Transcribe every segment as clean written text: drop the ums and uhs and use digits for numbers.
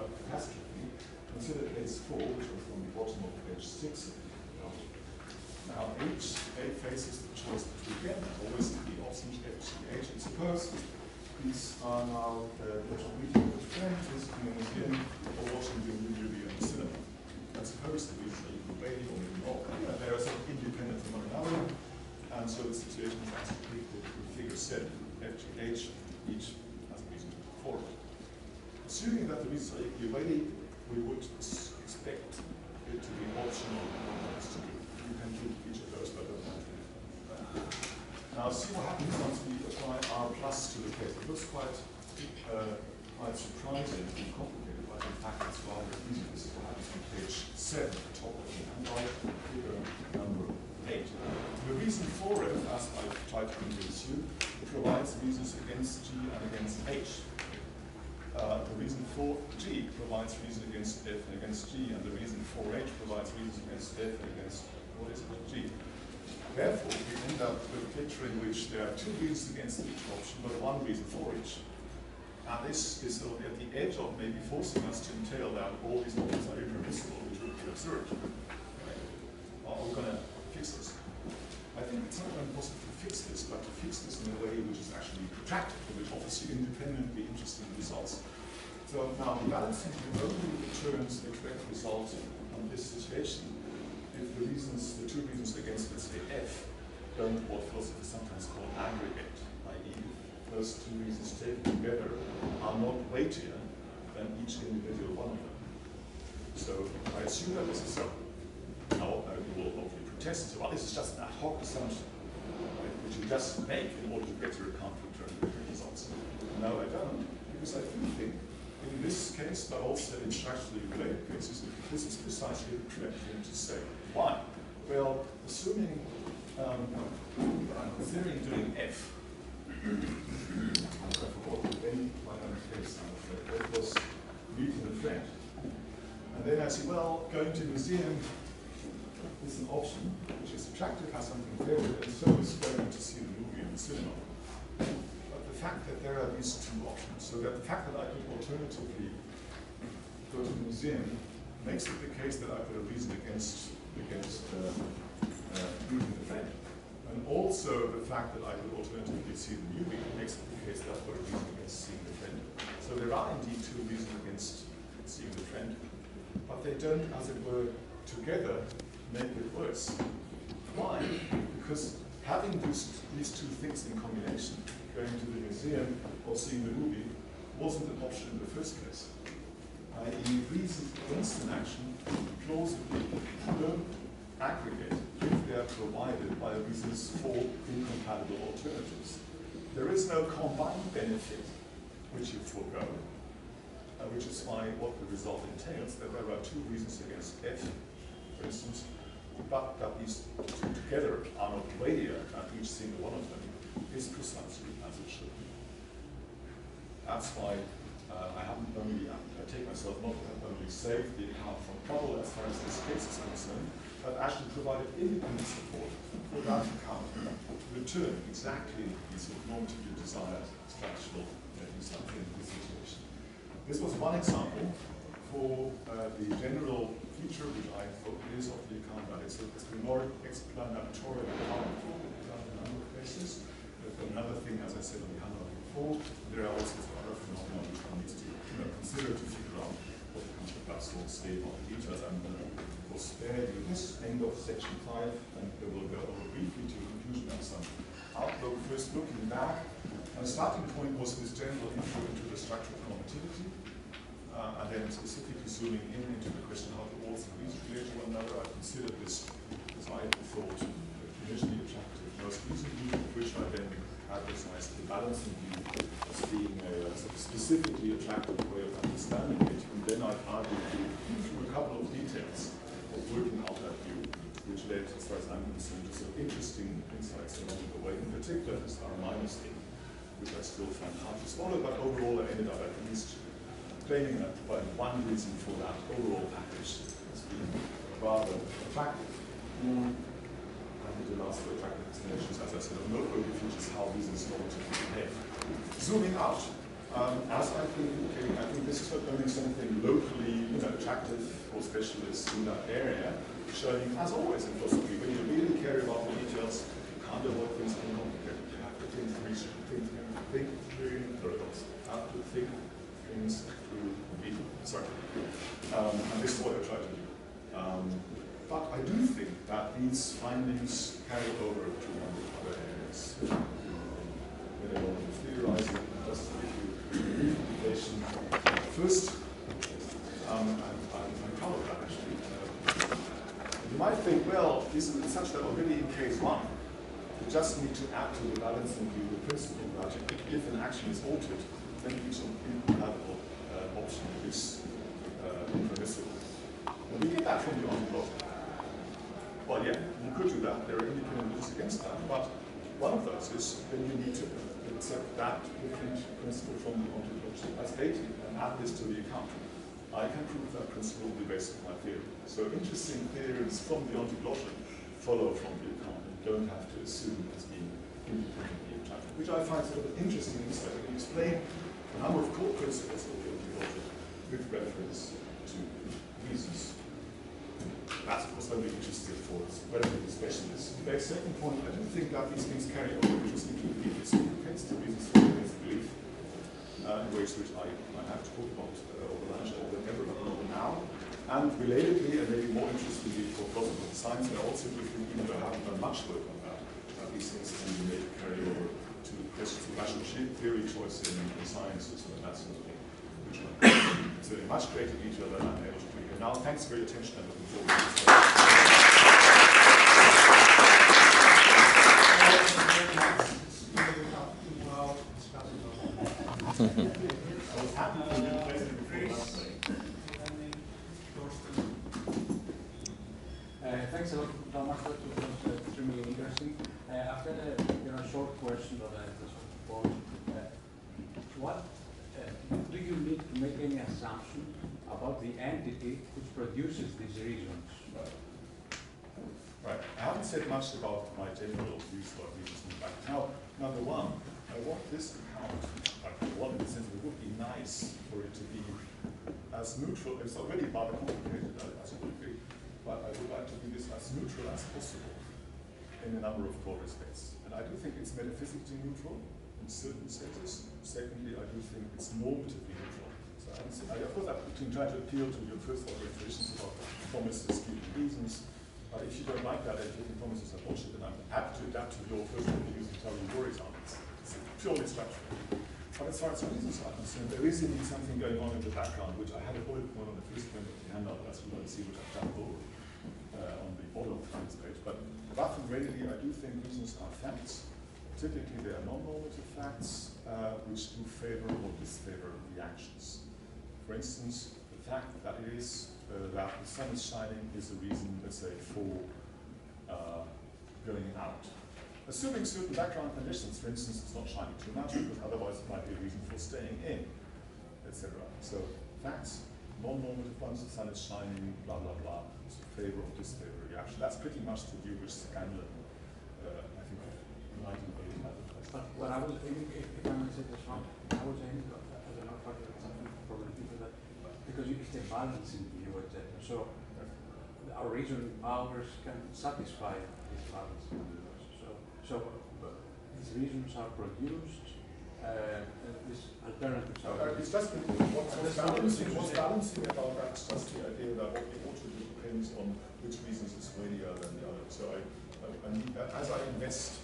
quite catastrophically. Consider case 4, which was from the bottom of page 6. Now, H, A faces the choice between, again, always the options F, G, H. And suppose these are now meeting with friends, visiting a museum, or watching the movie in the cinema. And suppose that these are equal value or maybe not. They are sort of independent from one another, and so the situation is actually equal to the figure set, F, G, H, each has a reason for it. Assuming that the reasons are equally weighty, we would expect it to be optional. You can do each of those, but don't have to. Now, see what happens once we apply R plus to the case. It looks quite surprising and complicated, but in fact, it's rather easy. This is what happens on page 7, the top of the handout, figure number 8. The reason for it, as I've tried to convince you, provides reasons against G and against H. The reason for G provides reason against F and against G, and the reason for H provides reasons against F and against what is it, G. Therefore, we end up with a picture in which there are two reasons against each option, but one reason for each. And this is at the edge of maybe forcing us to entail that all these options are impermissible, which would be absurd. Are we going to fix this? I think it's not only possible to fix this, but to fix this in a way which is actually practical, which offers you independently interesting results. So now the balancing only returns the correct result on this situation if the reasons, the two reasons against, let's say, F, don't what philosophers sometimes call aggregate, i.e. those two reasons taken together are not weightier than each individual one of them. So I assume that this is so. Now you will hopefully protest and say, well, this is just an ad hoc assumption, right, which you just make in order to get your counter-return results. No, I don't, because I do think in this case, but also in structurally related cases, this is precisely the correct thing to say. Why? Well, assuming I'm considering doing F, I forgot when my own case that was meeting a friend. And then I say, well, going to a museum is an option, which is attractive, has something favorite, and so is going to see the movie in the cinema. But the fact that there are these two options, so that the fact that I could alternatively go to the museum makes it the case that I put a reason against meeting the friend. And also the fact that I could alternatively see the movie makes it the case that I've got a reason against seeing the friend. So there are indeed two reasons against seeing the friend, but they don't, as it were, together make it worse. Why? Because having these two things in combination, going to the museum or seeing the movie, wasn't an option in the first case. I.e., reasons against an action plausibly don't aggregate if they are provided by reasons for incompatible alternatives. There is no combined benefit which you forego, which is why what the result entails, that there are two reasons against F, for instance, but that these two together are not weightier than each single one of them, is precisely as it should be. That's why I haven't only, I take myself not to have only saved the account from trouble as far as this case is concerned, but actually provided independent support for that account to return exactly the sort of normatively desired structural result in this situation. This was one example for the general feature, which I hope is of the account that it's a more explanatorial account for a number of cases. Another thing, as I said on the handout before, there are all sorts of other phenomena which one needs to consider to figure out what the counterfactual state of the details. I'm going to spare you this end of section 5, and we'll go over briefly to conclusion and some outlook. First, looking back, the starting point was this general intro into the structure of normativity, and then specifically zooming in into the question how the ords and reasons relate to one another. I considered this, as I thought, initially attractive, most recent view, of which I then advertised the balancing view as being a sort of specifically attractive way of understanding it. And then I argued through a couple of details of working out that view, which led, as far as I'm concerned, to some interesting insights along the way. In particular, this R- thing, which I still find hard to swallow, but overall I ended up at least claiming that provided one reason for that overall package as being rather attractive. The last two attractive explanations, as I said, of noteworthy features how reasons normatively behave. Zooming out, as I've been indicating, I think this is not only something locally attractive for specialists in that area, showing, as always in philosophy, when you really care about the details, you can't avoid things being complicated. You have to think through paradox. You have to think things through and this is what I try to do. But I do think that these findings carry over to other areas. When I want to theorize it, just to give you a brief indication. First, I'm proud of that actually. You might think, well, isn't it such that already in case 1, you just need to add to the balancing view the principle that if an action is altered, then each incompatible option is impermissible. And we get that from the ontology. Well, yeah, you could do that. There are independent rules against that. But one of those is then you need to accept that different principle from the ontology as dated and add this to the account. I can prove that principle will be based on my theory. So interesting theories from the ontology follow from the account and don't have to assume as being independently attractive, which I find sort of an interesting insight. I can explain a number of core principles of the ontology with reference to reasons. That's of course only interesting for relatively specialists. The second point, I do think that these things carry over interesting to beliefs. It depends to reasons for against belief in ways which I have to talk about over ever now. And relatedly, and maybe more interestingly for philosophy and science, I also do think, even though I haven't done much work on that these things can be made carry over to questions of rational theory, choice in sciences, and that sort of thing, which are considering much greater detail than I'm able to do here. Now, thanks for your attention and looking forward to this. I was happy to be present before last night. Thanks a lot, Thomas. That was extremely interesting. After a short question that I just posed, what do you need to make any assumption about the entity which produces these reasons? Right. I haven't said much about my general views about reasons in fact. Now, number one, I want this account, in the sense that it would be nice for it to be as neutral. It's already rather complicated, as you would agree, but I would like to be this as neutral as possible in a number of core respects. And I do think it's metaphysically neutral in certain senses. Secondly, I do think it's normatively neutral. So of course, I've been trying to appeal to your first order traditions about promises, giving reasons. But if you don't like that, if you think promises are bullshit, then I'm happy to adapt to your first order views and tell you your examples. It's purely structural. But as far as reasons are concerned, there is indeed something going on in the background, which I had a bullet point on the first point of the handout, as we might see, which I've jumped over on the bottom of this page. But rough and readily, I do think reasons are facts. Typically, they are non-normative facts, which do favor or disfavor reactions. For instance, the fact that it is that the sun is shining is a reason, let's say, for going out. Assuming certain background conditions, for instance, it's not shining too much, because otherwise it might be a reason for staying in, etc. So facts, non-normative ones, the sun is shining, blah, blah, blah, it's a favor or disfavor reaction. That's pretty much the view which Scanlon, I think, 1980 advertised. But what I was aiming, if I may say this one, I was aiming, I don't know if I can something probably people that, because it's a balancing view, etc. So our reasoning powers can satisfy this balancing view. So these reasons are produced, these alternatives are it's just what's balancing about that is just the idea that what we ought to do depends on which reasons is weightier than the other. So as I invest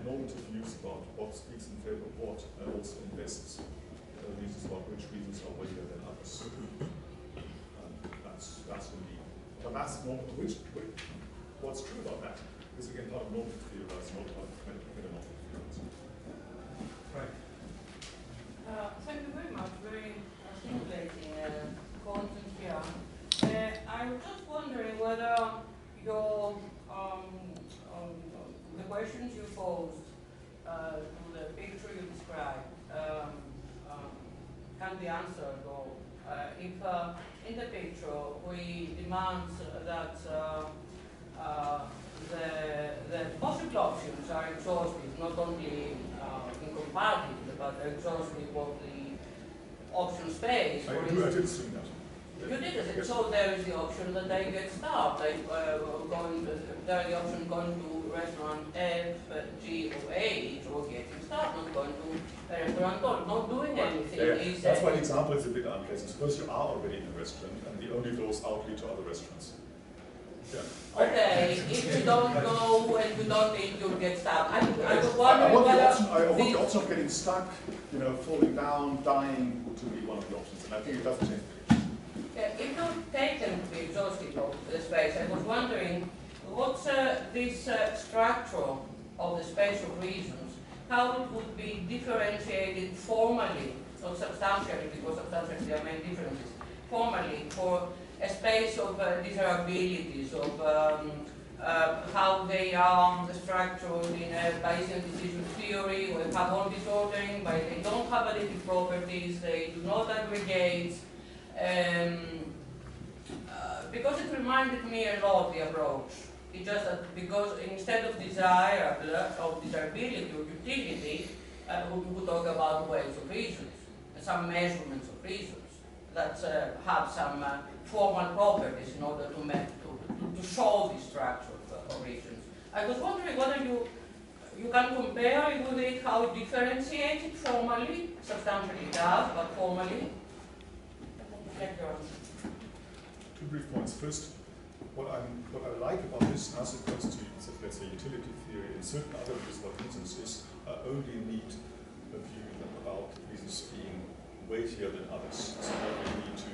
normative views about what speaks in favor of what, I also invest reasons about which reasons are weightier than others. That's for me. But that's not what's true about that is again part of normative theory, that's not part of phenomenology theory. Right. Thank you very much. Very stimulating content here. I was just wondering whether your the questions you posed to the picture you described can be answered, or if in the picture we demand that the possible options are exhaustive, not only incompatible, but exhaustive of the option space. I did assume that. You did it. Yes. So there is the option that they get stopped. There is the option going to restaurant F, G, or H, or getting stopped, not going to a restaurant or not doing anything. Yeah. That's why the example is a bit unpleasant. Suppose you are already in a restaurant and the only doors out lead to other restaurants. Yeah. Okay, if you don't go and you don't eat, you'll get stopped. I was I wondering want whether the option of getting stuck, falling down, dying to be one of the options, and I think it doesn't change the picture. if not taken to be exhaustive of the space, I was wondering what's this structure of the space of reasons, how it would be differentiated formally, not substantially, because substantially there are many differences, formally for a space of desirabilities, of how they are structured in a Bayesian decision theory, or have all disordering, but they don't have additive properties, they do not aggregate. Because it reminded me a lot, the approach. It's just that because instead of desirable, of desirability or utility, we would talk about weights of reasons, some measurements of reasons that have some formal properties in order to show the structure of reasons. I was wondering whether you can compare it with it, how it differentiated formally, substantially it does, but formally. Two brief points. First, what I like about this as opposed to, let's say, utility theory and certain other views about reasons is I only need a view about reasons being weightier than others. So I only need to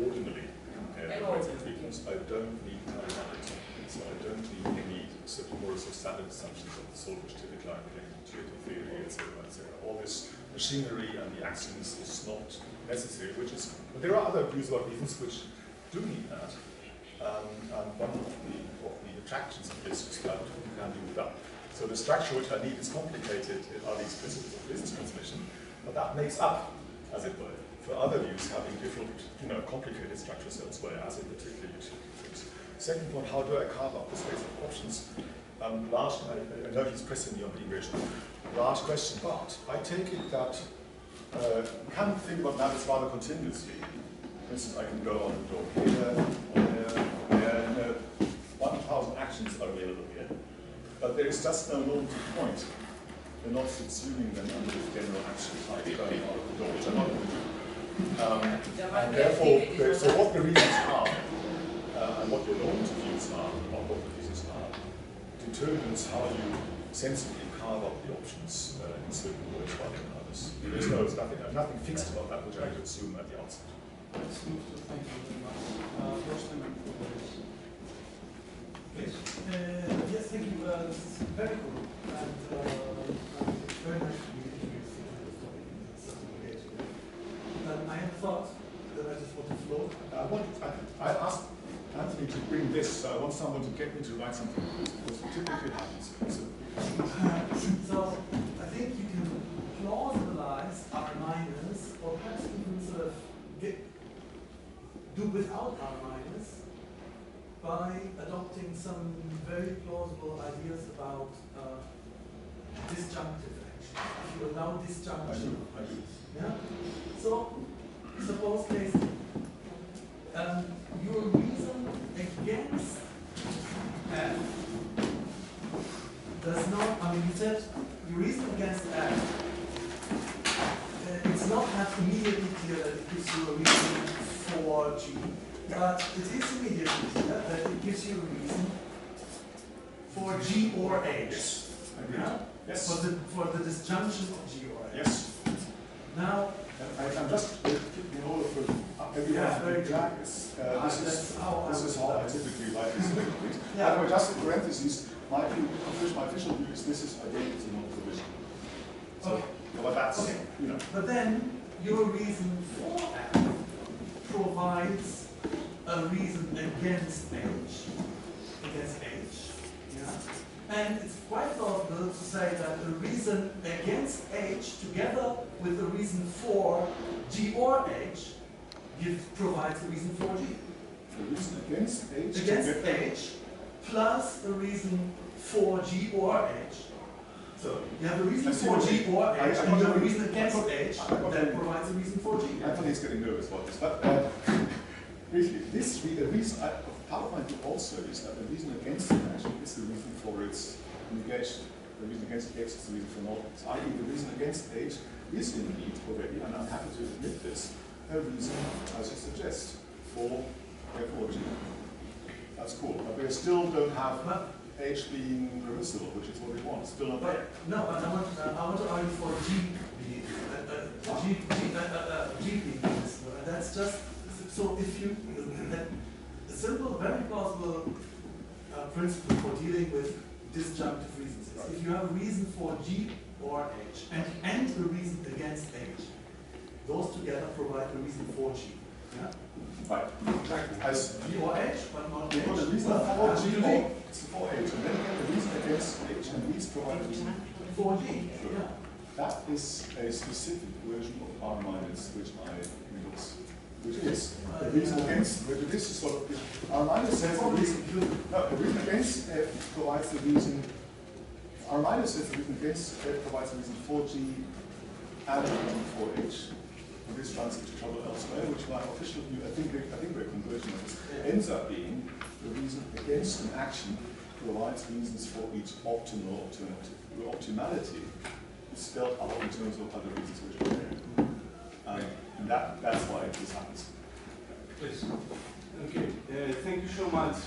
ordinarily compare the weights of reasons. I don't need cardinality. So I don't need any certain more standard assumptions of the sort which typically are in intuitive theory, etc., etc. All this machinery and the axioms is not necessary, but there are other views about reasons which do need that. And one of the attractions of this is that you can do without. So the structure which I need is complicated, are these principles of business transmission, but that makes up, as it were, for other views having different, complicated structures elsewhere, as in particular utility theories. Second point, how do I carve out the space of options? I know he's pressing me on the equation. Large question, but I take it that you can think about matters rather continuously. For instance, I can go on the door here, there, 1,000 actions are available here. But there is just no normative point. They're not subsuming them under the general action type going out of the door, which I'm not going to do. And therefore, so what the reasons are, and what your normative views are, about what the reasons are, determines how you sensibly carve up the options in certain words rather than others. There's nothing fixed about that, which I would assume at the outset. Let's move to thank you very much. Yes, thank you. This is very cool. And it's very nice to be introduced to this topic in such a way. I have thought that I just want to float. I asked Anthony to bring this, so I want someone to get me to write something, because it typically happens. So I think you can plausibilize R minus, or perhaps even sort of do without R minus by adopting some very plausible ideas about disjunctive action. If you allow disjunction. I do. Yeah? So suppose case your reason against F does not, you said your reason against F, it's not that immediately clear that it gives you a reason for G, but it is immediately clear that it gives you a reason for G or H. Yes, I agree. Yeah? Yes. For the disjunction of G or H. Yes. Now, I'm just keeping hold of very drag this. This is how I typically write this. Yeah. By the way, just in parentheses, my official view is this is identity, not provision. So, okay. But that's, okay. But then your reason for F provides a reason against H. Yeah? And it's quite plausible to say that the reason against H together with the reason for G or H provides the reason for G. the reason against H. Against H plus the reason for G or H So you have a reason for G or H, and you have a reason against H that provides a reason for G. Anthony's getting nervous about this, but briefly, the reason part of my view also is that the reason against it actually is the reason for its negation. The reason against H is the reason for not. I.e., the reason against H is indeed already, and I'm happy to admit this, a reason, as you suggest, for G. That's cool, but we still don't have H being reversible, which is what we want. Still not there. No, but I want to argue for G being reversible. And that's just so if you a simple, very plausible principle for dealing with disjunctive reasons is if you have a reason for G or H and a reason against H, those together provide a reason for G. Yeah? Right. Exactly. As G or H, but not H. the reason for G or it's for H, and then again the reason against H, and these provide a reason for G. Sure. Yeah. That is a specific version of R minus, which I endorse. Which is the reason against, this is sort of, R minus says the reason, no, the reason against provides the reason, R minus says the reason against provides the reason for G and the reason for H. And this runs into trouble elsewhere, which my official view, I think we're converging on this, ends up being the reason against an action provides reasons for each optimal alternative. The optimality is spelled out in terms of other reasons which are there. And that's why this happens. Please. Okay, thank you so much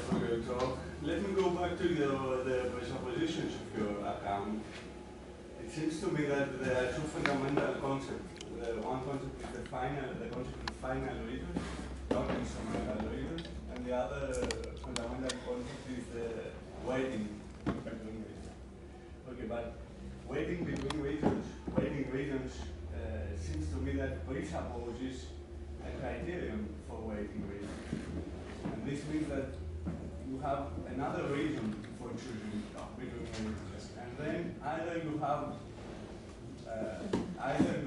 for your talk. Let me go back to the presuppositions of your account. It seems to me that there are two fundamental concepts. One concept is the concept of final reason, not instrumental reason, and the other fundamental concept is the weighting between reasons. Okay, but weighting between reasons seems to me that presupposes a criterion for weighting reasons. And this means that you have another reason for choosing between reasons. And then either you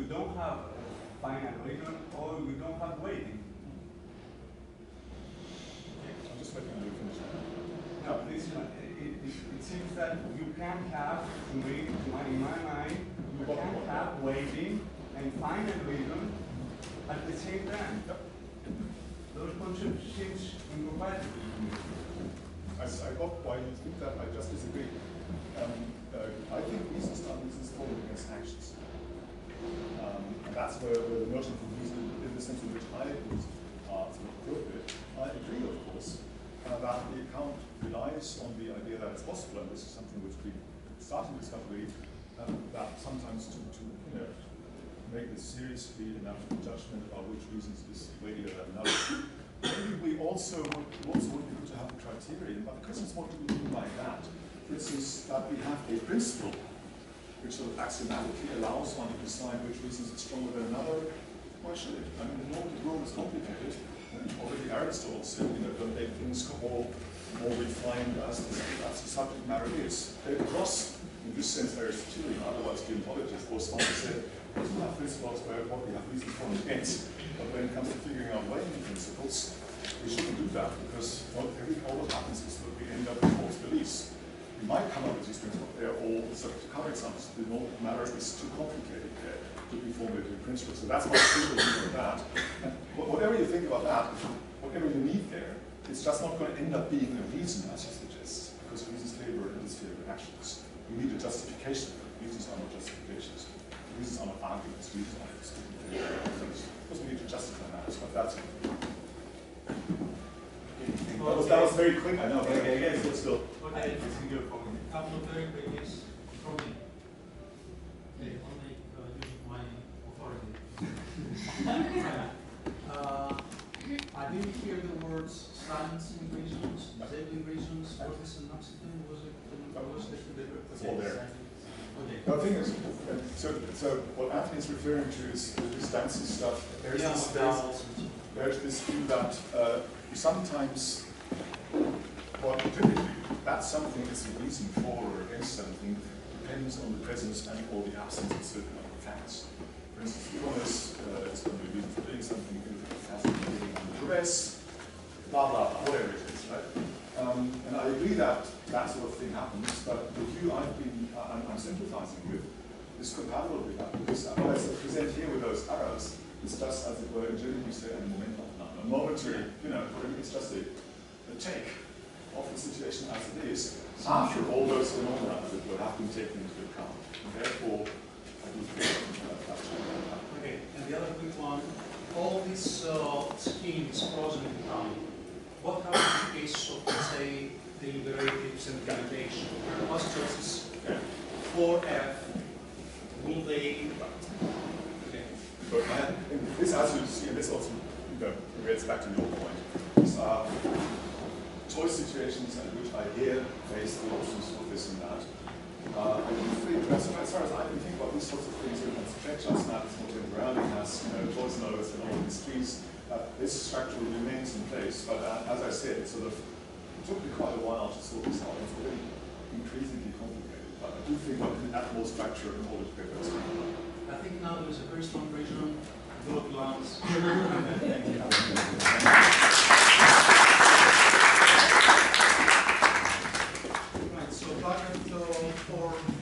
don't have a final reason or you don't have weighting. I'm just waiting on you to finish that. No, it seems that you can have, in my mind, you can have weighting and final reason at the same time. Those concepts seem incompatible to me. I got why you think that, I just disagree. I think reasons are reasons for against actions. And that's where the notion of reason, in the sense in which I was sort of appropriate. I agree, of course, that the account relies on the idea that it's possible, and this is something which we started discovery, that sometimes to make this seriously enough judgment about which reasons is weightier than another. Maybe we also would be good to have a criterion, but the question is, what do we mean by that? For instance, that we have a principle which sort of axiomatically allows one to decide which reasons are stronger than another. Why should it? I mean, the normative world is complicated. And already Aristotle said, don't make things more refined as the subject matter is. David Ross, in this sense, Aristotelian, otherwise deontology, of course, found to say, we do have principles where what we have reason for and against, but when it comes to figuring out weighting principles, we shouldn't do that, because all that happens is that we end up with false beliefs. We might come up with these principles, they're all subject to counterexamples. The normative matter is too complicated there to be formulated in principle. So that's my simple view of that. And whatever you think about that, whatever you need there, it's just not going to end up being a reason, as you suggest, because reasons favor and disfavor actions. You need a justification. Reasons are not justifications. Reasons are not arguments. Reasons are not things. Of course, we need to justify matters, but that's it. That was very quick, I know, but again, it's still. Okay, this is your point. A couple of very quick things from me. Only using my authority. I didn't hear the words silencing reasons, disabling reasons. Was this an oxygen? Was it? It's all there. Okay. The thing is, so what Anthony is referring to is this dancing stuff. There's this view that sometimes, well, typically, that something is a reason for or against something depends on the presence and or the absence of certain other facts. For instance, illness is going to be a reason for doing something, if it has to be getting under duress, blah, blah, blah, whatever it is, right? And I agree that that sort of thing happens, but the view I'm I'm sympathizing with is compatible with that, because what I present here with those arrows is just, as it were, in German you say, a momentum, a momentary, it's just a take of the situation as it is, after all those phenomena that will have been taken into account. And therefore, I do think that's okay, and the other quick one, all these schemes, pros and cons, what happens in the case of, let's say, deliberatives and validation? What's choices for F? Will they? Okay. But this, as you see, and this also relates back to your point, these are choice situations in which I here face the options of this and that. As far as I can think about these sorts of things, you can stretch us now, temporarily has choice nodes and all of these trees. This structure remains in place, but as I said, it took me quite a while to sort this out. It's already increasingly complicated, but I do think I can add more structure in order to get those things. I think now there's a very strong reason to go plans. Thank you. Right, so back at 4.